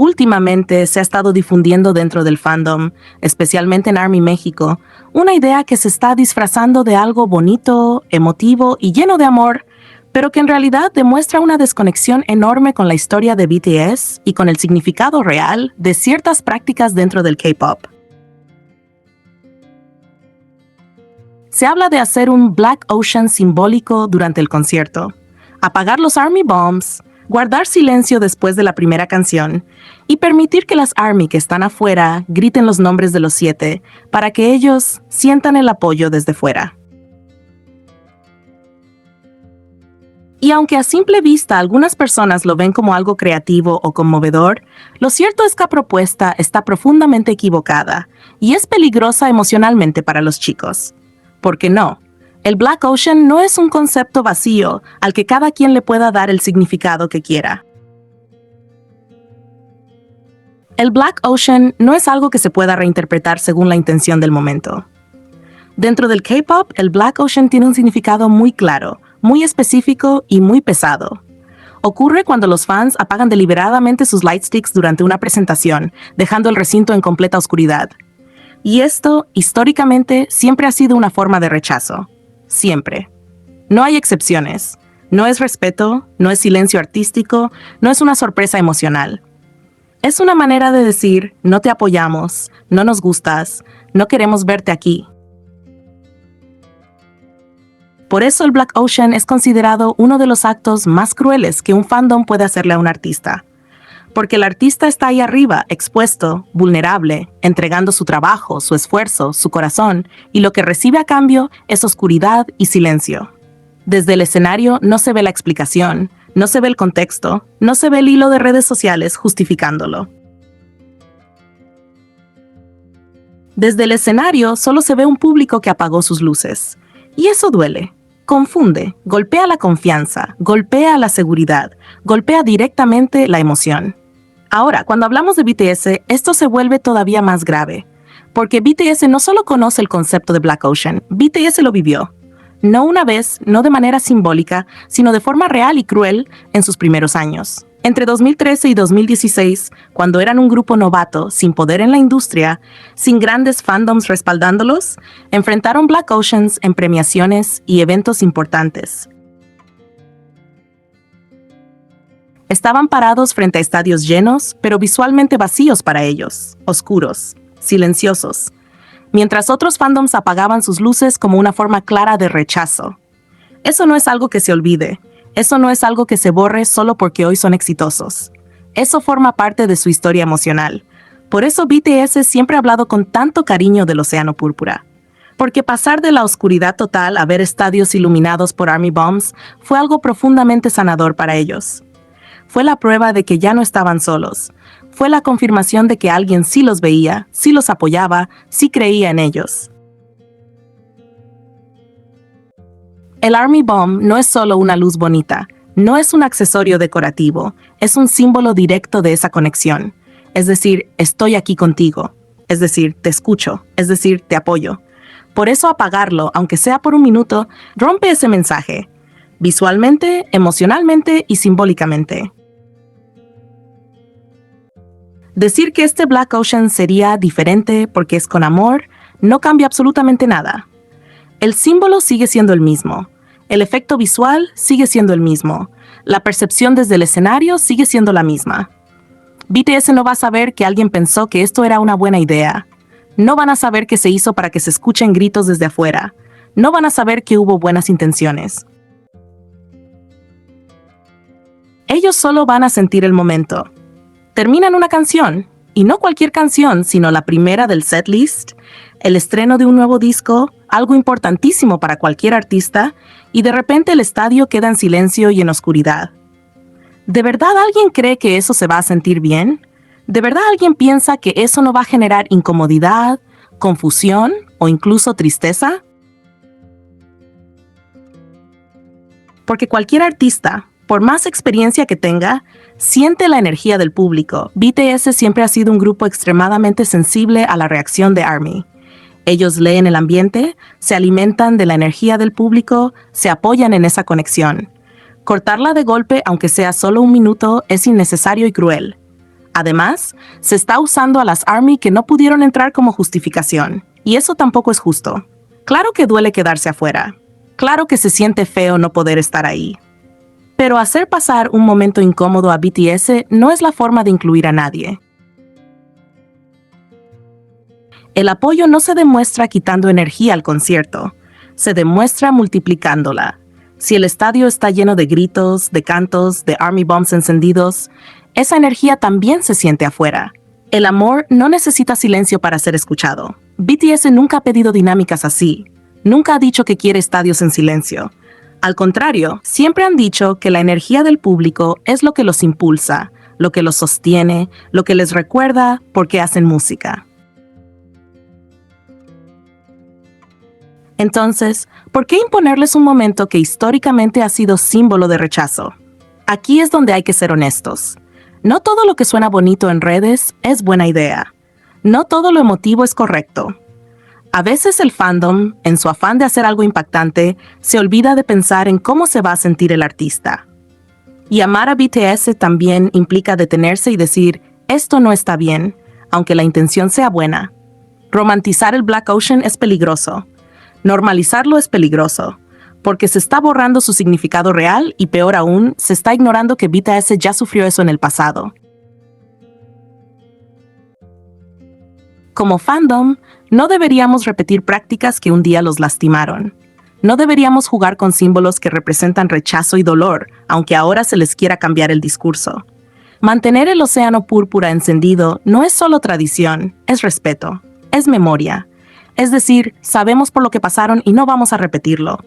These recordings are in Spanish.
Últimamente se ha estado difundiendo dentro del fandom, especialmente en ARMY México, una idea que se está disfrazando de algo bonito, emotivo y lleno de amor, pero que en realidad demuestra una desconexión enorme con la historia de BTS y con el significado real de ciertas prácticas dentro del K-pop. Se habla de hacer un Black Ocean simbólico durante el concierto, apagar los ARMY Bombs, guardar silencio después de la primera canción y permitir que las ARMY que están afuera griten los nombres de los 7 para que ellos sientan el apoyo desde fuera. Y aunque a simple vista algunas personas lo ven como algo creativo o conmovedor, lo cierto es que la propuesta está profundamente equivocada y es peligrosa emocionalmente para los chicos. ¿Por qué no? El Black Ocean no es un concepto vacío al que cada quien le pueda dar el significado que quiera. El Black Ocean no es algo que se pueda reinterpretar según la intención del momento. Dentro del K-pop, el Black Ocean tiene un significado muy claro, muy específico y muy pesado. Ocurre cuando los fans apagan deliberadamente sus lightsticks durante una presentación, dejando el recinto en completa oscuridad. Y esto, históricamente, siempre ha sido una forma de rechazo. Siempre. No hay excepciones. No es respeto, no es silencio artístico, no es una sorpresa emocional. Es una manera de decir, no te apoyamos, no nos gustas, no queremos verte aquí. Por eso el Black Ocean es considerado uno de los actos más crueles que un fandom puede hacerle a un artista. Porque el artista está ahí arriba, expuesto, vulnerable, entregando su trabajo, su esfuerzo, su corazón, y lo que recibe a cambio es oscuridad y silencio. Desde el escenario no se ve la explicación, no se ve el contexto, no se ve el hilo de redes sociales justificándolo. Desde el escenario solo se ve un público que apagó sus luces. Y eso duele. Confunde, golpea la confianza, golpea la seguridad, golpea directamente la emoción. Ahora, cuando hablamos de BTS, esto se vuelve todavía más grave, porque BTS no solo conoce el concepto de Black Ocean, BTS lo vivió. No una vez, no de manera simbólica, sino de forma real y cruel en sus primeros años. Entre 2013 y 2016, cuando eran un grupo novato, sin poder en la industria, sin grandes fandoms respaldándolos, enfrentaron Black Oceans en premiaciones y eventos importantes. Estaban parados frente a estadios llenos, pero visualmente vacíos para ellos, oscuros, silenciosos, mientras otros fandoms apagaban sus luces como una forma clara de rechazo. Eso no es algo que se olvide. Eso no es algo que se borre solo porque hoy son exitosos. Eso forma parte de su historia emocional. Por eso BTS siempre ha hablado con tanto cariño del Océano Púrpura. Porque pasar de la oscuridad total a ver estadios iluminados por ARMY Bombs fue algo profundamente sanador para ellos. Fue la prueba de que ya no estaban solos. Fue la confirmación de que alguien sí los veía, sí los apoyaba, sí creía en ellos. El ARMY Bomb no es solo una luz bonita, no es un accesorio decorativo, es un símbolo directo de esa conexión. Es decir, estoy aquí contigo. Es decir, te escucho. Es decir, te apoyo. Por eso apagarlo, aunque sea por un minuto, rompe ese mensaje. Visualmente, emocionalmente y simbólicamente. Decir que este Black Ocean sería diferente porque es con amor, no cambia absolutamente nada. El símbolo sigue siendo el mismo. El efecto visual sigue siendo el mismo. La percepción desde el escenario sigue siendo la misma. BTS no va a saber que alguien pensó que esto era una buena idea. No van a saber que se hizo para que se escuchen gritos desde afuera. No van a saber que hubo buenas intenciones. Ellos solo van a sentir el momento. Terminan una canción, y no cualquier canción, sino la primera del setlist, el estreno de un nuevo disco, algo importantísimo para cualquier artista, y de repente el estadio queda en silencio y en oscuridad. ¿De verdad alguien cree que eso se va a sentir bien? ¿De verdad alguien piensa que eso no va a generar incomodidad, confusión o incluso tristeza? Porque cualquier artista, por más experiencia que tenga, siente la energía del público. BTS siempre ha sido un grupo extremadamente sensible a la reacción de ARMY. Ellos leen el ambiente, se alimentan de la energía del público, se apoyan en esa conexión. Cortarla de golpe, aunque sea solo un minuto, es innecesario y cruel. Además, se está usando a las ARMY que no pudieron entrar como justificación, y eso tampoco es justo. Claro que duele quedarse afuera. Claro que se siente feo no poder estar ahí. Pero hacer pasar un momento incómodo a BTS no es la forma de incluir a nadie. El apoyo no se demuestra quitando energía al concierto, se demuestra multiplicándola. Si el estadio está lleno de gritos, de cantos, de Army Bombs encendidos, esa energía también se siente afuera. El amor no necesita silencio para ser escuchado. BTS nunca ha pedido dinámicas así. Nunca ha dicho que quiere estadios en silencio. Al contrario, siempre han dicho que la energía del público es lo que los impulsa, lo que los sostiene, lo que les recuerda por qué hacen música. Entonces, ¿por qué imponerles un momento que históricamente ha sido símbolo de rechazo? Aquí es donde hay que ser honestos. No todo lo que suena bonito en redes es buena idea. No todo lo emotivo es correcto. A veces el fandom, en su afán de hacer algo impactante, se olvida de pensar en cómo se va a sentir el artista. Y amar a BTS también implica detenerse y decir, esto no está bien, aunque la intención sea buena. Romantizar el Black Ocean es peligroso. Normalizarlo es peligroso, porque se está borrando su significado real y peor aún, se está ignorando que BTS ya sufrió eso en el pasado. Como fandom, no deberíamos repetir prácticas que un día los lastimaron. No deberíamos jugar con símbolos que representan rechazo y dolor, aunque ahora se les quiera cambiar el discurso. Mantener el océano púrpura encendido no es solo tradición, es respeto, es memoria. Es decir, sabemos por lo que pasaron y no vamos a repetirlo.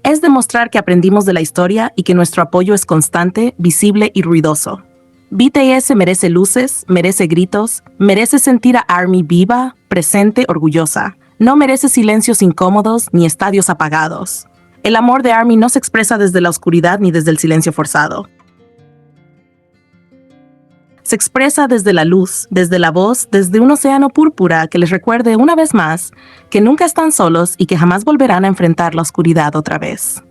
Es demostrar que aprendimos de la historia y que nuestro apoyo es constante, visible y ruidoso. BTS merece luces, merece gritos, merece sentir a ARMY viva, presente, orgullosa. No merece silencios incómodos ni estadios apagados. El amor de ARMY no se expresa desde la oscuridad ni desde el silencio forzado. Se expresa desde la luz, desde la voz, desde un océano púrpura que les recuerde una vez más que nunca están solos y que jamás volverán a enfrentar la oscuridad otra vez.